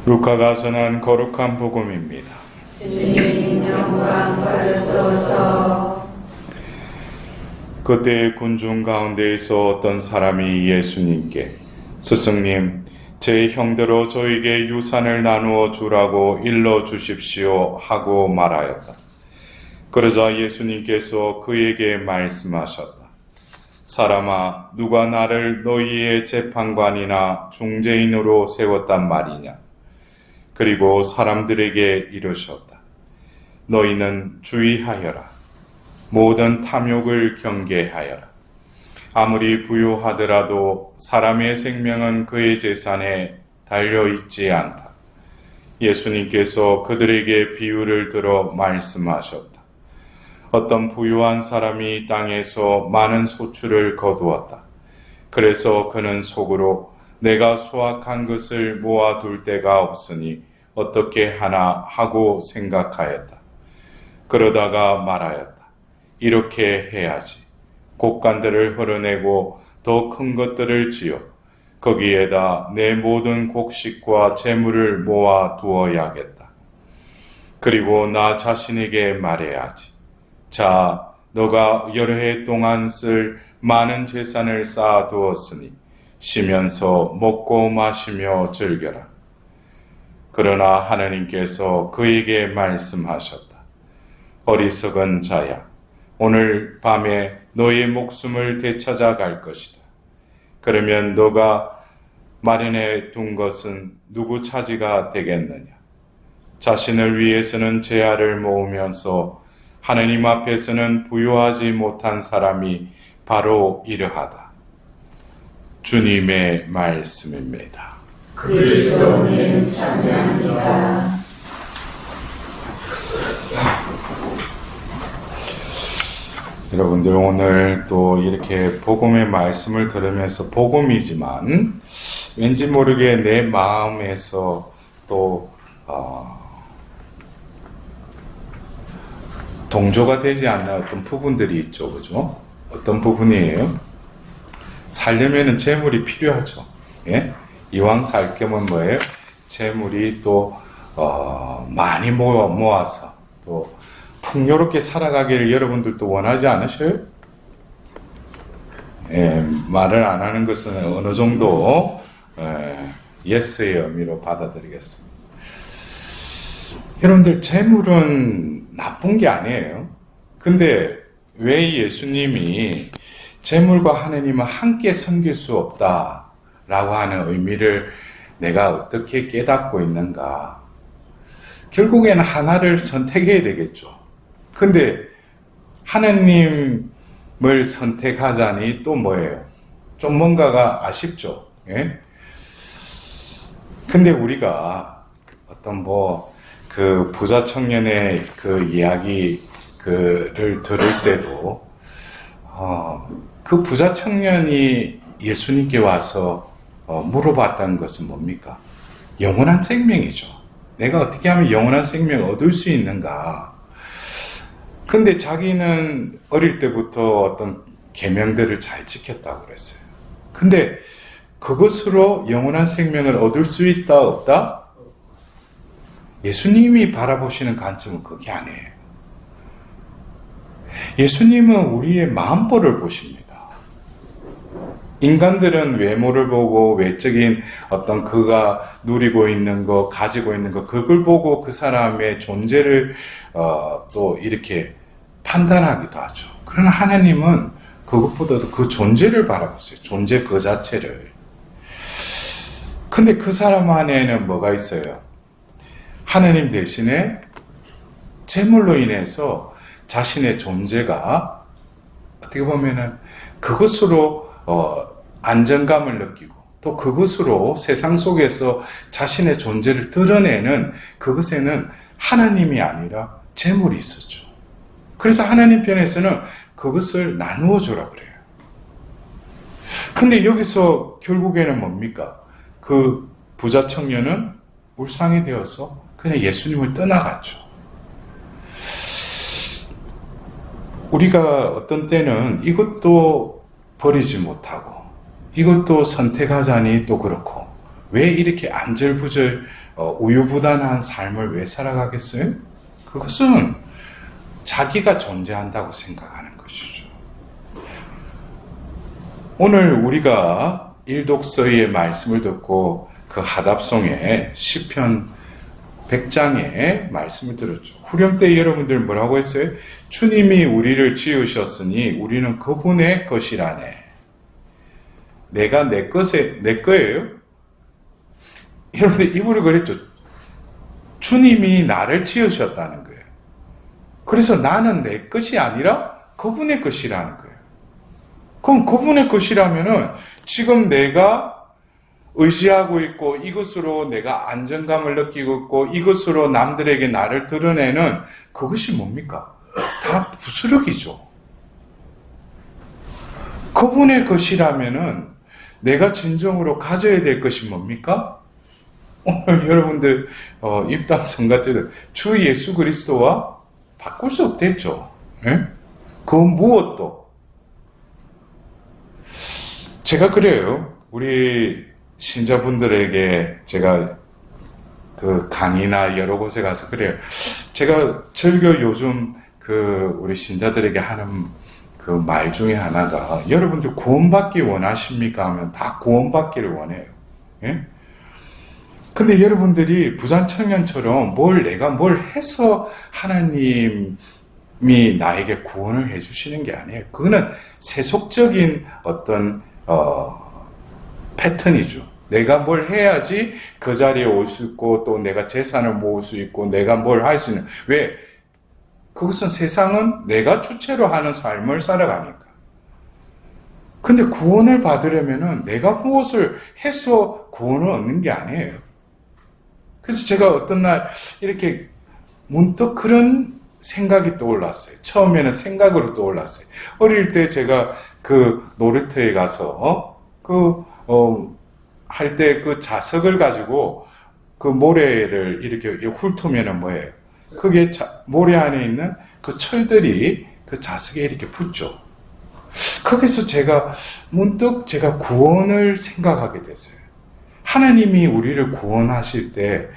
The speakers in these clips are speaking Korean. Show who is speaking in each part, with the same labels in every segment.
Speaker 1: 루카가 전한 거룩한 복음입니다.
Speaker 2: 주님 영광 받으소서.
Speaker 1: 그때 군중 가운데에서 어떤 사람이 예수님께 스승님, 제 형대로 저에게 유산을 나누어 주라고 일러 주십시오 하고 말하였다. 그러자 예수님께서 그에게 말씀하셨다. 사람아, 누가 나를 너희의 재판관이나 중재인으로 세웠단 말이냐? 그리고 사람들에게 이르셨다. 너희는 주의하여라. 모든 탐욕을 경계하여라. 아무리 부유하더라도 사람의 생명은 그의 재산에 달려있지 않다. 예수님께서 그들에게 비유를 들어 말씀하셨다. 어떤 부유한 사람이 땅에서 많은 소출을 거두었다. 그래서 그는 속으로 내가 수확한 것을 모아둘 데가 없으니 어떻게 하나 하고 생각하였다. 그러다가 말하였다. 이렇게 해야지. 곡간들을 헐어내고 더 큰 것들을 지어 거기에다 내 모든 곡식과 재물을 모아 두어야겠다. 그리고 나 자신에게 말해야지. 자, 너가 여러 해 동안 쓸 많은 재산을 쌓아두었으니 쉬면서 먹고 마시며 즐겨라. 그러나 하나님께서 그에게 말씀하셨다. 어리석은 자야, 오늘 밤에 너의 목숨을 되찾아갈 것이다. 그러면 너가 마련해 둔 것은 누구 차지가 되겠느냐? 자신을 위해서는 재화를 모으면서 하나님 앞에서는 부유하지 못한 사람이 바로 이러하다. 주님의 말씀입니다.
Speaker 2: 그리스도님 찬양합니다.
Speaker 1: 여러분들 오늘 또 이렇게 복음의 말씀을 들으면서 복음이지만 왠지 모르게 내 마음에서 또 동조가 되지 않는 어떤 부분들이 있죠. 그죠? 어떤 부분이에요? 살려면은 재물이 필요하죠. 예? 이왕 살 겸은 뭐예요? 재물이 또 많이 모아서 또 풍요롭게 살아가기를 여러분들도 원하지 않으셔요? 예, 말을 안 하는 것은 어느 정도 예스의 의미로 받아들이겠습니다. 여러분들 재물은 나쁜 게 아니에요. 근데 왜 예수님이 재물과 하느님은 함께 섬길 수 없다라고 하는 의미를 내가 어떻게 깨닫고 있는가? 결국에는 하나를 선택해야 되겠죠. 근데 하느님을 선택하자니 또 뭐예요? 좀 뭔가가 아쉽죠. 예? 근데 우리가 어떤 그 부자 청년의 그 이야기 그를 들을 때도 그 부자 청년이 예수님께 와서 물어봤다는 것은 뭡니까? 영원한 생명이죠. 내가 어떻게 하면 영원한 생명을 얻을 수 있는가? 근데 자기는 어릴 때부터 어떤 계명들을 잘 지켰다고 그랬어요. 근데 그것으로 영원한 생명을 얻을 수 있다, 없다? 예수님이 바라보시는 관점은 그게 아니에요. 예수님은 우리의 마음보를 보십니다. 인간들은 외모를 보고 외적인 어떤 그가 누리고 있는 거, 가지고 있는 거, 그걸 보고 그 사람의 존재를 또 이렇게 판단하기도 하죠. 그러나 하나님은 그것보다도 그 존재를 바라보세요. 존재 그 자체를. 근데 그 사람 안에는 뭐가 있어요? 하나님 대신에 재물로 인해서 자신의 존재가 어떻게 보면은 그것으로 안정감을 느끼고 또 그것으로 세상 속에서 자신의 존재를 드러내는 그것에는 하나님이 아니라 재물이 있었죠. 그래서 하나님 편에서는 그것을 나누어 주라 그래요. 근데 여기서 결국에는 뭡니까? 그 부자 청년은 울상이 되어서 그냥 예수님을 떠나갔죠. 우리가 어떤 때는 이것도 버리지 못하고 이것도 선택하자니 또 그렇고 왜 이렇게 안절부절 우유부단한 삶을 왜 살아가겠어요? 그것은 자기가 존재한다고 생각하는 것이죠. 오늘 우리가 일독서의 말씀을 듣고 그 하답송의 시편 100장의 말씀을 들었죠. 후렴 때 여러분들 뭐라고 했어요? 주님이 우리를 지으셨으니 우리는 그분의 것이라네. 내가 내 거예요? 여러분들 입으로 그랬죠. 주님이 나를 지으셨다는 거예요. 그래서 나는 내 것이 아니라 그분의 것이라는 거예요. 그럼 그분의 것이라면은 지금 내가 의지하고 있고 이것으로 내가 안정감을 느끼고 있고 이것으로 남들에게 나를 드러내는 그것이 뭡니까? 다 부스러기죠. 그분의 것이라면은 내가 진정으로 가져야 될 것이 뭡니까? 오늘 여러분들 입당 성가 때도 주 예수 그리스도와 바꿀 수 없댔죠. 예? 그 무엇도. 제가 그래요. 우리 신자분들에게 제가 그 강의나 여러 곳에 가서 그래요. 제가 절교 요즘 우리 신자들에게 하는 그 말 중에 하나가 여러분들 구원받기 원하십니까? 하면 다 구원받기를 원해요. 예? 근데 여러분들이 부산청년처럼 내가 뭘 해서 하나님이 나에게 구원을 해주시는 게 아니에요. 그거는 세속적인 어떤 패턴이죠. 내가 뭘 해야지 그 자리에 올 수 있고 또 내가 재산을 모을 수 있고 내가 뭘 할 수 있는. 왜? 그것은 세상은 내가 주체로 하는 삶을 살아가니까. 근데 구원을 받으려면은 내가 무엇을 해서 구원을 얻는 게 아니에요. 그래서 제가 어떤 날 이렇게 문득 그런 생각이 떠올랐어요. 처음에는 생각으로 떠올랐어요. 어릴 때 제가 그 놀이터에 가서 할 때 그 자석을 가지고 그 모래를 이렇게 훑으면은 뭐예요? 그게 모래 안에 있는 그 철들이 그 자석에 이렇게 붙죠. 거기서 제가 문득 제가 구원을 생각하게 됐어요. 하나님이 우리를 구원하실 때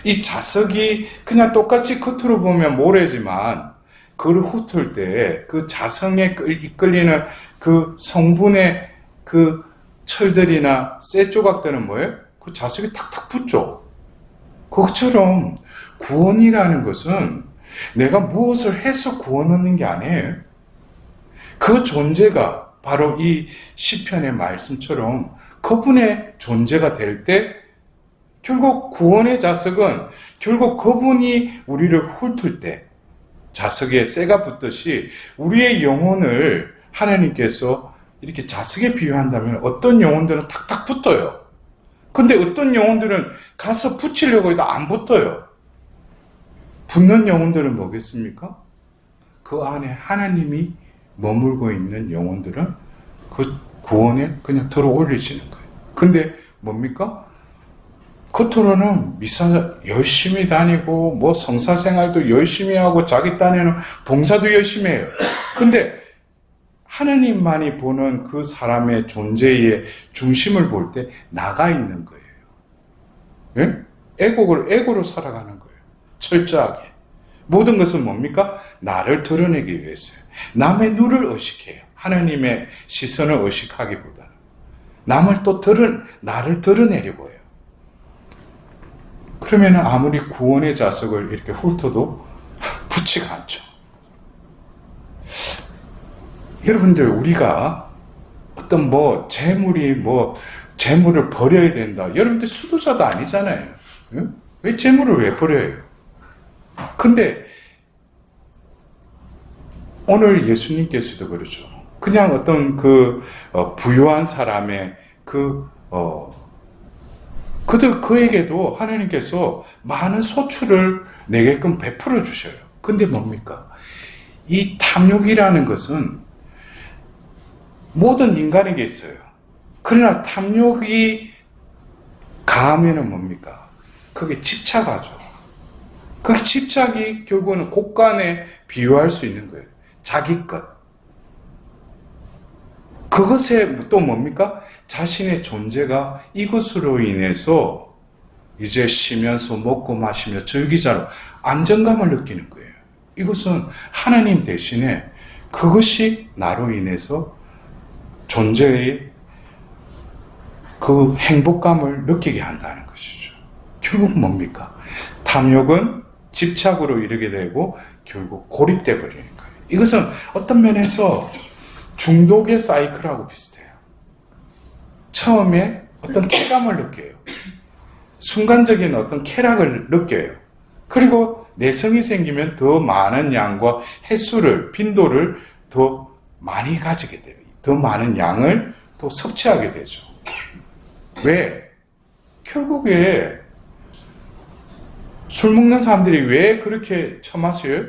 Speaker 1: 이 자석이 그냥 똑같이 겉으로 보면 모래지만 그걸 훑을 때 그 자석에 이끌리는 그 성분의 그 철들이나 쇠 조각들은 뭐예요? 그 자석이 탁탁 붙죠. 그것처럼 구원이라는 것은 내가 무엇을 해서 구원 얻는 게 아니에요. 그 존재가 바로 이 시편의 말씀처럼 그분의 존재가 될 때 결국 구원의 자석은 결국 그분이 우리를 훑을 때 자석에 쇠가 붙듯이 우리의 영혼을 하나님께서 이렇게 자석에 비유한다면 어떤 영혼들은 탁탁 붙어요. 근데 어떤 영혼들은 가서 붙이려고 해도 안 붙어요. 붙는 영혼들은 뭐겠습니까? 그 안에 하나님이 머물고 있는 영혼들은 그 구원에 그냥 들어 올리시는 거예요. 근데 뭡니까? 겉으로는 미사 열심히 다니고 뭐 성사 생활도 열심히 하고 자기 딴에는 봉사도 열심히 해요. 근데 하나님만이 보는 그 사람의 존재의 중심을 볼 때 나가 있는 거예요. 예? 에고로 살아가는 거예요. 철저하게. 모든 것은 뭡니까? 나를 드러내기 위해서요. 남의 눈을 의식해요. 하나님의 시선을 의식하기보다는. 나를 드러내려고 해요. 그러면 아무리 구원의 자석을 이렇게 훑어도 붙지가 않죠. 여러분들, 우리가 어떤 재물을 버려야 된다. 여러분들 수도자도 아니잖아요. 왜 재물을 왜 버려요? 근데 오늘 예수님께서도 그렇죠. 그냥 어떤 부유한 사람의 그에게도 하나님께서 많은 소출을 내게끔 베풀어 주셔요. 근데 뭡니까? 이 탐욕이라는 것은 모든 인간에게 있어요. 그러나 탐욕이 가하면은 뭡니까? 그게 집착하죠. 그 집착이 결국은 곳간에 비유할 수 있는 거예요. 자기 것. 그것에 또 뭡니까? 자신의 존재가 이것으로 인해서 이제 쉬면서 먹고 마시며 즐기자로 안정감을 느끼는 거예요. 이것은 하나님 대신에 그것이 나로 인해서 존재의 그 행복감을 느끼게 한다는 것이죠. 결국 뭡니까? 탐욕은 집착으로 이르게 되고 결국 고립돼 버리는 거예요. 이것은 어떤 면에서 중독의 사이클하고 비슷해요. 처음에 어떤 쾌감을 느껴요. 순간적인 어떤 쾌락을 느껴요. 그리고 내성이 생기면 더 많은 양과 횟수를, 빈도를 더 많이 가지게 돼요. 더 많은 양을 또 섭취하게 되죠. 왜? 결국에 술 먹는 사람들이 왜 그렇게 처마셔요?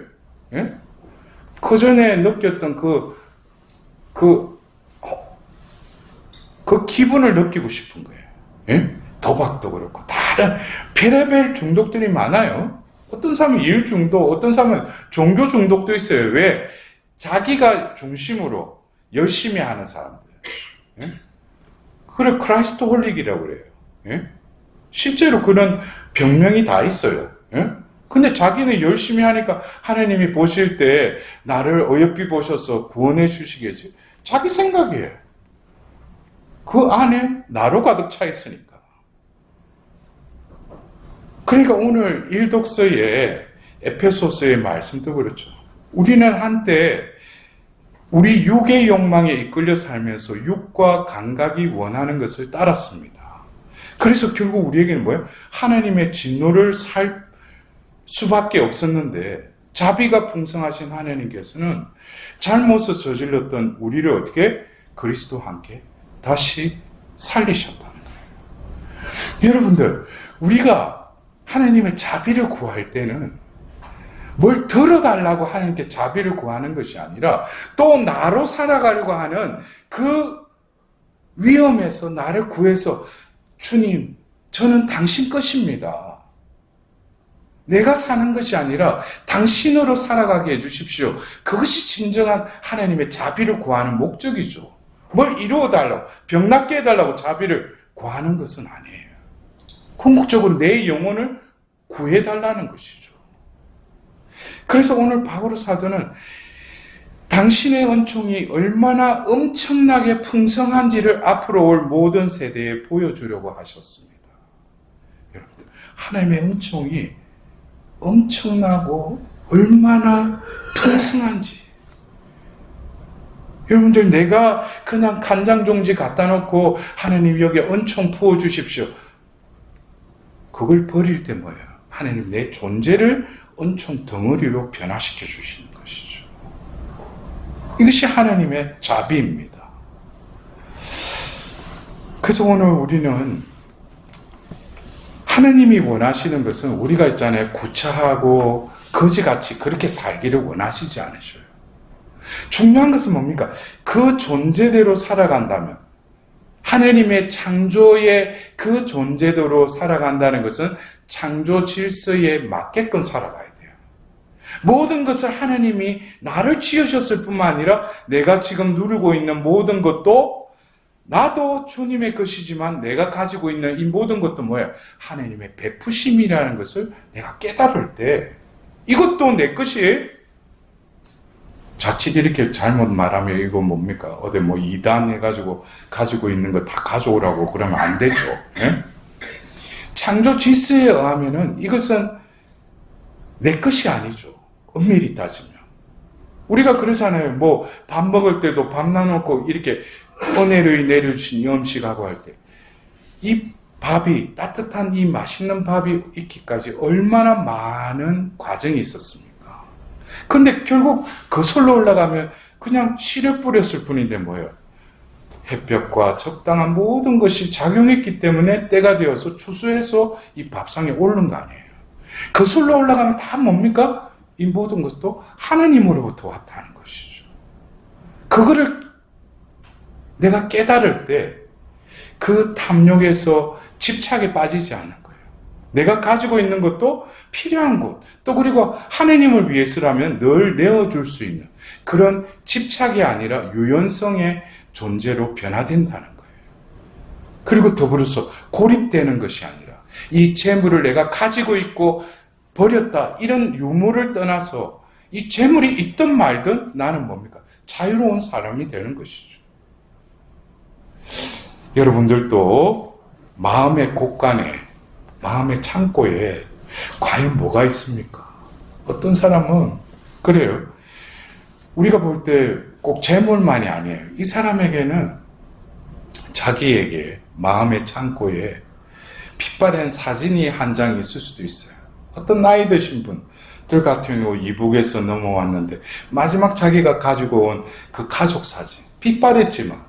Speaker 1: 예? 그 전에 느꼈던 그 기분을 느끼고 싶은 거예요. 예? 도박도 그렇고 다른 별의별 중독들이 많아요. 어떤 사람은 일 중독, 어떤 사람은 종교 중독도 있어요. 왜? 자기가 중심으로 열심히 하는 사람들. 예? 그래 크라이스트 홀릭이라고 그래요. 예? 실제로 그런 병명이 다 있어요. 예? 근데 자기는 열심히 하니까 하나님이 보실 때 나를 어여삐 보셔서 구원해 주시겠지. 자기 생각이에요. 그 안에 나로 가득 차 있으니까. 그러니까 오늘 일독서의 에페소서의 말씀도 그렇죠. 우리는 한때 우리 육의 욕망에 이끌려 살면서 육과 감각이 원하는 것을 따랐습니다. 그래서 결국 우리에게는 뭐예요? 하나님의 진노를 살 수밖에 없었는데 자비가 풍성하신 하나님께서는 잘못을 저질렀던 우리를 어떻게 그리스도와 함께 다시 살리셨다는 거예요. 여러분들, 우리가 하나님의 자비를 구할 때는 뭘 들어달라고 하나님께 자비를 구하는 것이 아니라 또 나로 살아가려고 하는 그 위험에서 나를 구해서 주님, 저는 당신 것입니다. 내가 사는 것이 아니라 당신으로 살아가게 해주십시오. 그것이 진정한 하나님의 자비를 구하는 목적이죠. 뭘 이루어달라고, 병 낫게 해달라고 자비를 구하는 것은 아니에요. 궁극적으로 내 영혼을 구해달라는 것이죠. 그래서 오늘 바오로 사도는 당신의 은총이 얼마나 엄청나게 풍성한지를 앞으로 올 모든 세대에 보여주려고 하셨습니다. 여러분들, 하나님의 은총이 엄청나고 얼마나 풍성한지. 여러분들, 내가 그냥 간장종지 갖다 놓고 하나님 여기 은총 부어주십시오. 그걸 버릴 때 뭐예요? 하나님 내 존재를 은총 덩어리로 변화시켜 주시는 것이죠. 이것이 하나님의 자비입니다. 그래서 오늘 우리는 하나님이 원하시는 것은 우리가 있잖아요. 구차하고 거지같이 그렇게 살기를 원하시지 않으셔요. 중요한 것은 뭡니까? 그 존재대로 살아간다면, 하나님의 창조의 그 존재대로 살아간다는 것은 창조 질서에 맞게끔 살아가야 돼요. 모든 것을 하나님이 나를 지으셨을 뿐만 아니라 내가 지금 누리고 있는 모든 것도 나도 주님의 것이지만 내가 가지고 있는 이 모든 것도 뭐예요? 하나님의 베푸심이라는 것을 내가 깨달을 때 이것도 내 것이에요. 자칫 이렇게 잘못 말하면 이거 뭡니까? 어디 뭐 이단 해가지고 가지고 있는 거 다 가져오라고 그러면 안 되죠. 예? 창조 질서에 의하면은 이것은 내 것이 아니죠. 엄밀히 따지면. 우리가 그러잖아요. 뭐 밥 먹을 때도 밥 나눠놓고 이렇게 은혜를 내려주신 이 음식하고 할 때 이 밥이, 따뜻한 이 맛있는 밥이 있기까지 얼마나 많은 과정이 있었습니까? 근데 결국 거슬러 올라가면 그냥 씨를 뿌렸을 뿐인데 뭐예요? 햇볕과 적당한 모든 것이 작용했기 때문에 때가 되어서 추수해서 이 밥상에 오른 거 아니에요. 거슬러 올라가면 다 뭡니까? 이 모든 것도 하나님으로부터 왔다는 것이죠. 그거를 내가 깨달을 때 그 탐욕에서 집착에 빠지지 않는 거예요. 내가 가지고 있는 것도 필요한 것, 또 그리고 하나님을 위해서라면 늘 내어줄 수 있는 그런 집착이 아니라 유연성의 존재로 변화된다는 거예요. 그리고 더불어서 고립되는 것이 아니라 이 재물을 내가 가지고 있고 버렸다 이런 유무를 떠나서 이 재물이 있든 말든 나는 뭡니까? 자유로운 사람이 되는 것이죠. 여러분들도 마음의 곳간에, 마음의 창고에 과연 뭐가 있습니까? 어떤 사람은 그래요. 우리가 볼 때 꼭 재물만이 아니에요. 이 사람에게는 자기에게 마음의 창고에 핏바랜 사진이 한 장 있을 수도 있어요. 어떤 나이 드신 분들 같은 경우 이북에서 넘어왔는데 마지막 자기가 가지고 온 그 가족 사진, 핏바랬지만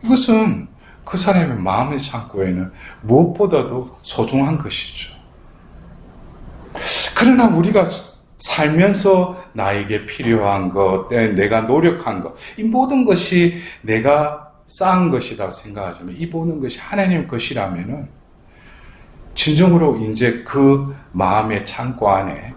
Speaker 1: 이것은 그 사람의 마음의 창고에는 무엇보다도 소중한 것이죠. 그러나 우리가 살면서 나에게 필요한 것, 내가 노력한 것, 이 모든 것이 내가 쌓은 것이라고 생각하지만 이 모든 것이 하나님 것이라면은 진정으로 이제 그 마음의 창고 안에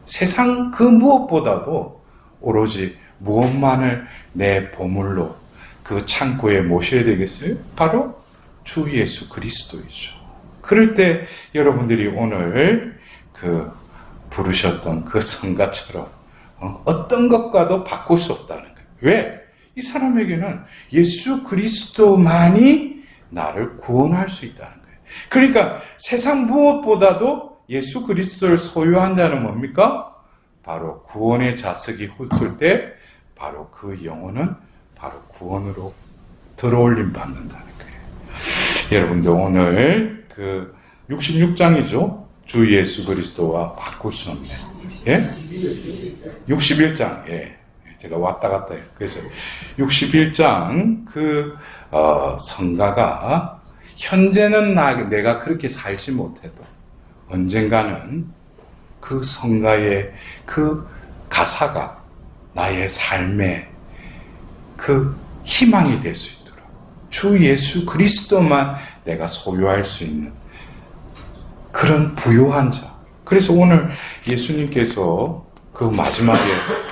Speaker 1: 세상 그 무엇보다도 오로지 무엇만을 내 보물로 그 창고에 모셔야 되겠어요? 바로 주 예수 그리스도이죠. 그럴 때 여러분들이 오늘 그 부르셨던 그 성가처럼 어떤 것과도 바꿀 수 없다는 거예요. 왜? 이 사람에게는 예수 그리스도만이 나를 구원할 수 있다는 거예요. 그러니까 세상 무엇보다도 예수 그리스도를 소유한 자는 뭡니까? 바로 구원의 자석이 훑을 때 바로 그 영혼은 바로 구원으로 들어올림 받는다는 거예요. 여러분들 오늘 그 66장이죠. 주 예수 그리스도와 바꿀 수 없네. 예? 61장. 예. 제가 왔다 갔다 해요. 그래서 61장 그 성가가 현재는 내가 그렇게 살지 못해도 언젠가는 그 성가의 그 가사가 나의 삶의 그 희망이 될 수 있도록 주 예수 그리스도만 내가 소유할 수 있는 그런 부요한 자. 그래서 오늘 예수님께서 그 마지막에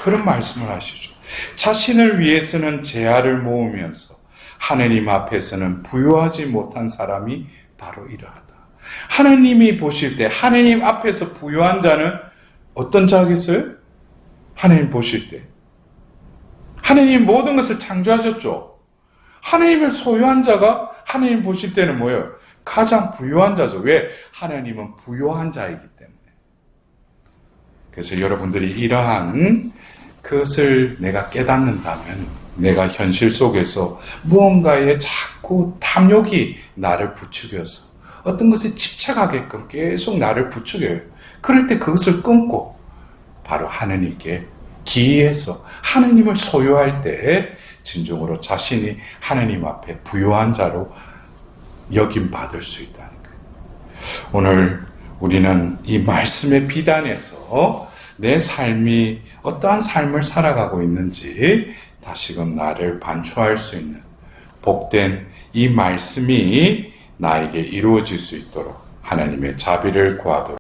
Speaker 1: 그런 말씀을 하시죠. 자신을 위해서는 재화를 모으면서 하느님 앞에서는 부요하지 못한 사람이 바로 이러하다. 하느님이 보실 때 하느님 앞에서 부요한 자는 어떤 자겠어요? 하느님 보실 때 하느님 모든 것을 창조하셨죠. 하느님을 소유한 자가 하느님 보실 때는 뭐예요? 가장 부요한 자죠. 왜? 하나님은 부요한 자이기 때문에. 그래서 여러분들이 이러한 것을 내가 깨닫는다면 내가 현실 속에서 무언가에 자꾸 탐욕이 나를 부추겨서 어떤 것에 집착하게끔 계속 나를 부추겨요. 그럴 때 그것을 끊고 바로 하느님께 기이해서 하느님을 소유할 때 진정으로 자신이 하느님 앞에 부요한 자로 여김 받을 수 있다는 거예요. 오늘 우리는 이 말씀의 비단에서 내 삶이 어떠한 삶을 살아가고 있는지 다시금 나를 반추할 수 있는 복된 이 말씀이 나에게 이루어질 수 있도록 하나님의 자비를 구하도록